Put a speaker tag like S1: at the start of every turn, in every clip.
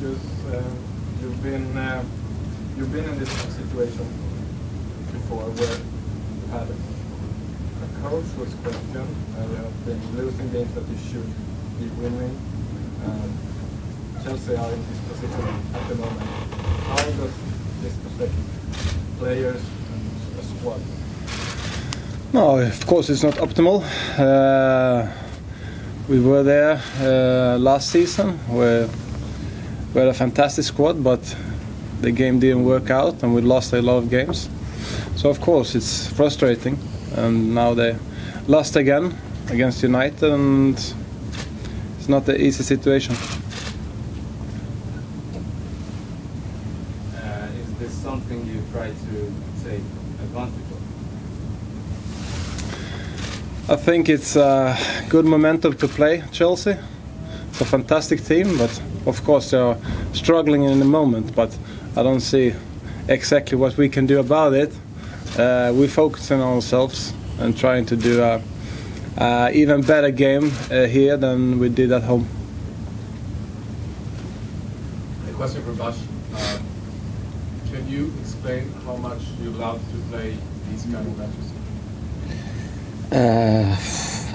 S1: Markus, you've been in this situation before where you had a coach was questioned, you have been losing games that you should be winning. Chelsea are in this position at the moment. How does this affect players and the squad?
S2: No, of course it's not optimal. We were there last season where we had a fantastic squad, but the game didn't work out and we lost a lot of games. So of course it's frustrating, and now they lost again against United, and it's not an easy situation.
S3: Is this something you try to take advantage of?
S2: I think it's a good momentum to play Chelsea. It's a fantastic team, but of course they are struggling in the moment, but I don't see exactly what we can do about it. We focus on ourselves and trying to do a even better game here than we did at home.
S4: A question for Bash. Can you explain how much you love to play these kind of matches?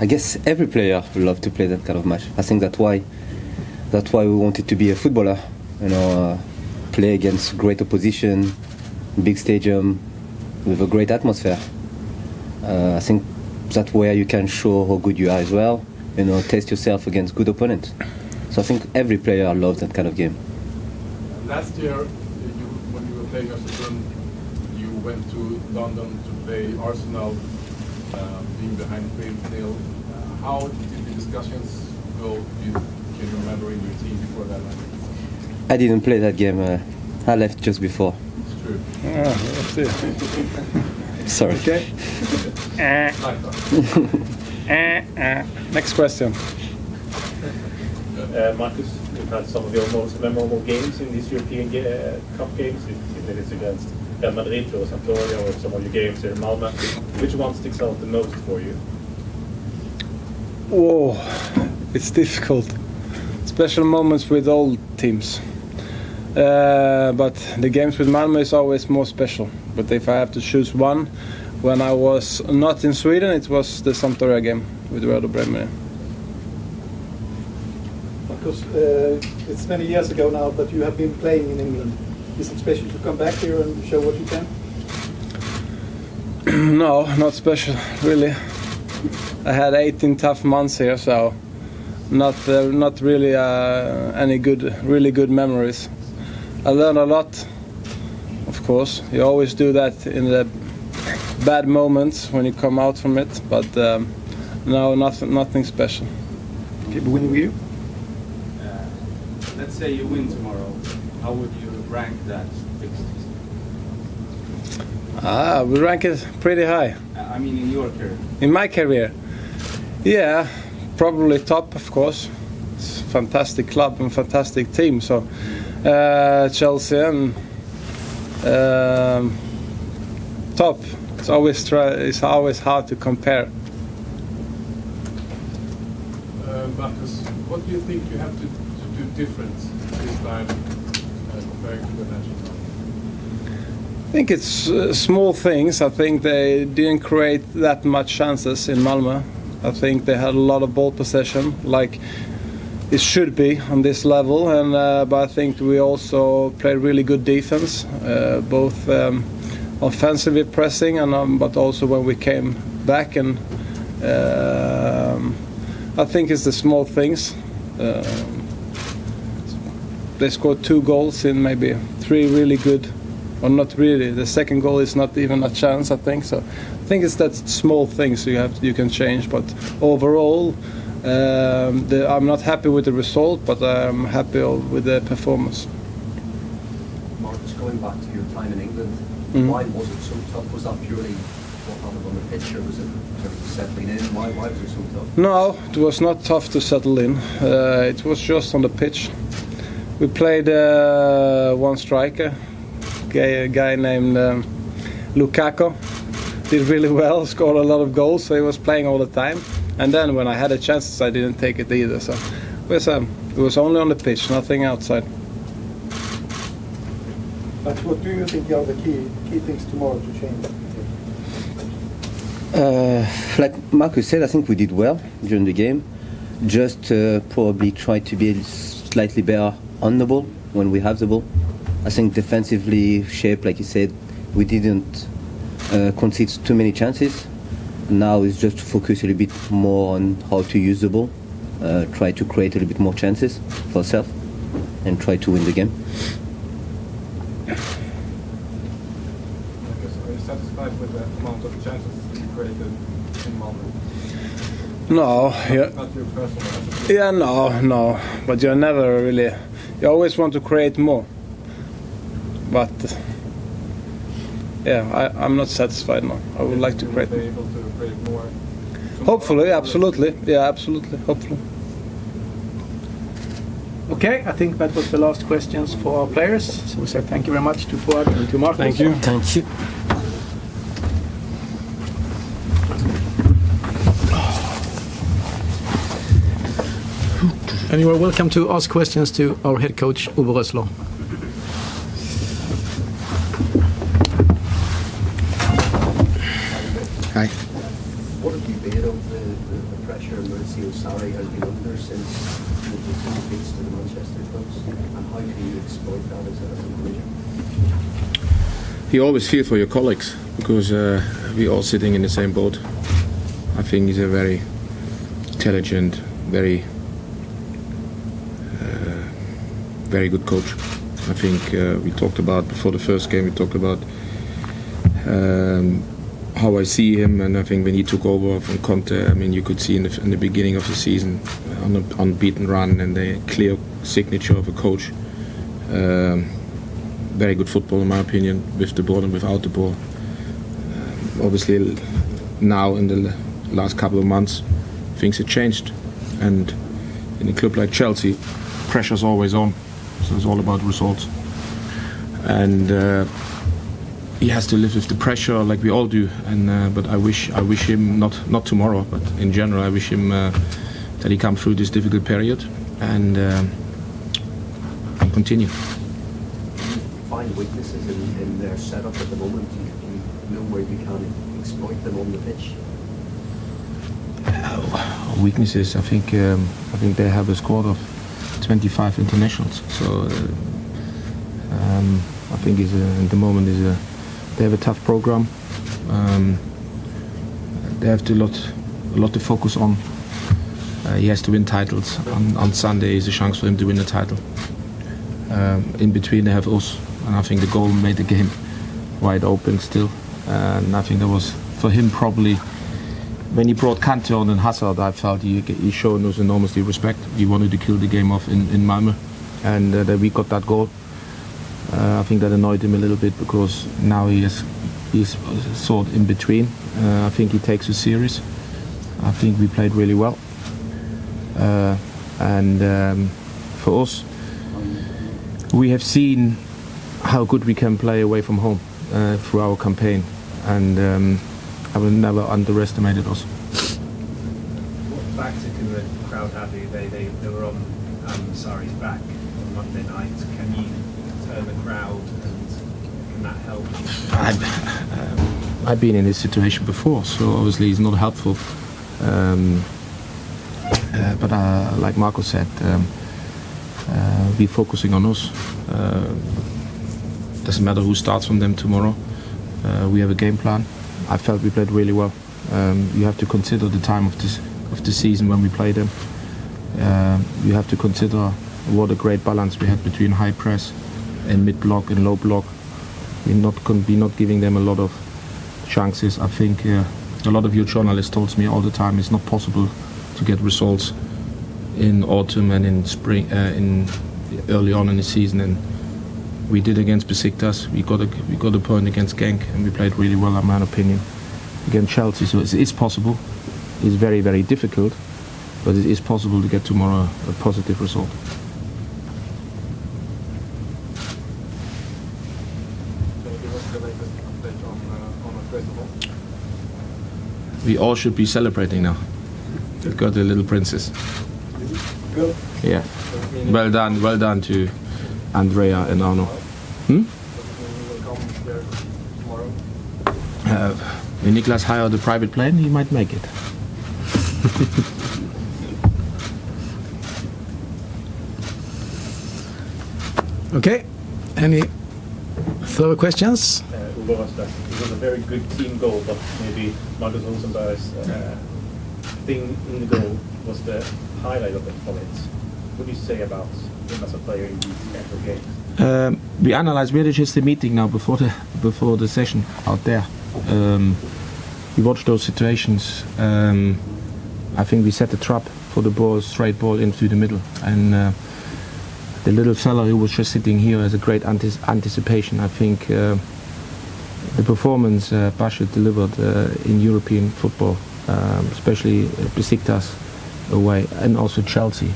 S5: I guess every player would love to play that kind of match. I think that's why we wanted to be a footballer. You know, play against great opposition, big stadium, with a great atmosphere. I think that's where you can show how good you are as well. You know, test yourself against good opponents. So I think every player loves that kind of game.
S4: Last year, when you were playing Östersund, you went to London to play Arsenal, being behind 3-0. How did the discussions go? Can you remember in your team before that match?
S5: I didn't play that game. I left just before.
S4: It's true.
S2: That's it.
S5: Sorry.
S2: Okay. Next question.
S6: Markus, you've had some of your most memorable games in these European Cup games. If it is against Real Madrid or Sampdoria, or some of your games here in Malmö. Which one sticks out the most for you?
S2: Whoa, it's difficult. Special moments with all teams. But the games with Malmö is always more special. But if I have to choose one, when I was not in Sweden, it was the Sampdoria game with Werder Bremen.
S7: Because it's many years ago now, but you have been playing in England. Is it special to come back here and show what you can?
S2: No, not special, really. I had 18 tough months here, so not really any really good memories. I learned a lot, of course. You always do that in the bad moments when you come out from it, but no, nothing special.
S7: Okay, but when you?
S3: Let's say you win tomorrow. How would you rank that fixture?
S2: We rank it pretty high.
S3: I mean, in your career.
S2: In my career? Yeah, probably top, of course. It's a fantastic club and fantastic team. So Chelsea and top. It's always hard to compare.
S4: Markus, what do you think you have to do different this time compared to the national team?
S2: I think it's small things. I think they didn't create that much chances in Malmö. I think they had a lot of ball possession, like it should be on this level. And but I think we also played really good defense, both offensively pressing and but also when we came back. And I think it's the small things. They scored 2 goals in maybe 3 really good. Or not really. The second goal is not even a chance, I think. So I think it's that small things you can change. But overall, I'm not happy with the result, but I'm happy with the performance.
S8: Markus, going back to your time in England, why was it so tough? Was that purely what happened on the pitch, or was it sort of settling in? Why was it so tough?
S2: No, it was not tough to settle in. It was just on the pitch. We played one striker. A guy named Lukaku did really well, scored a lot of goals, so he was playing all the time. And then when I had a chance, I didn't take it either. So it was only on the pitch, nothing outside.
S7: But what do you think are the key things tomorrow to change?
S5: Like Markus said, I think we did well during the game. Just probably try to be slightly better on the ball when we have the ball. I think defensively shaped, like you said, we didn't concede too many chances. Now it's just to focus a little bit more on how to use the ball, try to create a little bit more chances for ourselves, and try to win the game.
S1: Are you satisfied with the amount of chances you created in Malmö?
S2: No, yeah.
S1: Not your personal.
S2: Yeah, no. But you're never really. You always want to create more. But yeah, I'm not satisfied now. I would like to create.
S1: Be able to create more.
S2: Hopefully, absolutely. Yeah, absolutely. Hopefully.
S7: Okay, I think that was the last questions for our players. So we say thank you very much to Fouad and to Markus.
S2: Thank you.
S5: Thank you.
S7: And you are welcome to ask questions to our head coach, Uwe Rösler.
S9: Hi.
S8: What have you made of the pressure Maurizio Sarri has been under since the defeats to the Manchester clubs, and how can you exploit that as a manager?
S9: You always feel for your colleagues because we're all sitting in the same boat. I think he's a very intelligent, very good coach. I think we talked about before the first game. We talked about how I see him, and I think when he took over from Conte, I mean, you could see in the beginning of the season on an unbeaten run and the clear signature of a coach. Very good football, in my opinion, with the ball and without the ball. Obviously, now in the last couple of months, things have changed, and in a club like Chelsea, pressure's always on. So it's all about results, and he has to live with the pressure like we all do. And but I wish him not tomorrow, but in general, I wish him that he come through this difficult period and continue.
S8: Find weaknesses in their setup at the moment. You know where you can exploit them on the pitch.
S9: Weaknesses. I think they have a squad of 25 internationals. So I think at the moment they have a tough program. They have a lot to focus on. He has to win titles. On Sunday is a chance for him to win the title. In between they have us, and I think the goal made the game wide open still. And I think that was for him probably. When he brought Kante on and Hazard, I felt he showed us enormously respect. He wanted to kill the game off in Malmö, and that we got that goal. I think that annoyed him a little bit because now he's sort in between. I think he takes it serious. I think we played really well, and for us, we have seen how good we can play away from home through our campaign, and. I will never underestimate us.
S6: What tactic in the crowd have you? They were on Sarri's back on Monday night. Can you turn the crowd, and can that help?
S9: I've been in this situation before, so obviously it's not helpful. But like Markus said, we're focusing on us. Doesn't matter who starts from them tomorrow. We have a game plan. I felt we played really well. You have to consider the time of the season when we played them. You have to consider what a great balance we had between high press and mid block and low block. We're not giving them a lot of chances. I think a lot of your journalists told me all the time it's not possible to get results in autumn and in spring, in early on in the season. And we did against Besiktas. We got a point against Genk, and we played really well, in my opinion, against Chelsea. So it's possible. It's very, very difficult, but it is possible to get tomorrow a positive result. We all should be celebrating now. We got the little princess. Yeah. Well done to Andrea and Arno. When Niklas hired a private plane, he might make it.
S10: Okay. Any further questions?
S6: Uwe Rösler, it was a very good team goal, but maybe Markus Rosenberg's thing in the goal was the highlight of the performance. What do you say about him as a player in these actual games?
S9: We analyzed. We had just a meeting now before the session out there. We watched those situations. I think we set the trap for the ball, straight ball into the middle, and the little fella who was just sitting here has a great anticipation. I think the performance Bachirou delivered in European football, especially Besiktas away, and also Chelsea.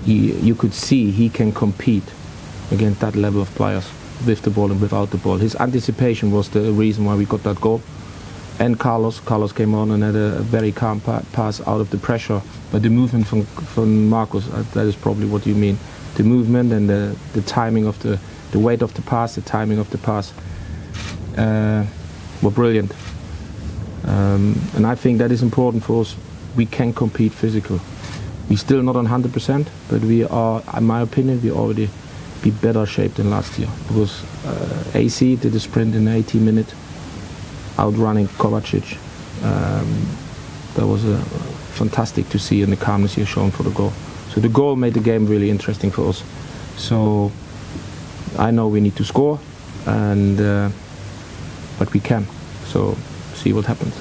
S9: You could see he can compete against that level of players with the ball and without the ball. His anticipation was the reason why we got that goal. And Carlos came on and had a very calm pass out of the pressure. But the movement from Markus, that is probably what you mean. The movement and the timing of the weight of the pass, the timing of the pass were brilliant. And I think that is important for us. We can compete physical. We're still not on 100%, but we are, in my opinion, we already be better shape than last year. Because AC did a sprint in 18 minutes, outrunning Kovacic. That was fantastic to see, and the calmness you're showing for the goal. So the goal made the game really interesting for us. So I know we need to score, and but we can. So see what happens.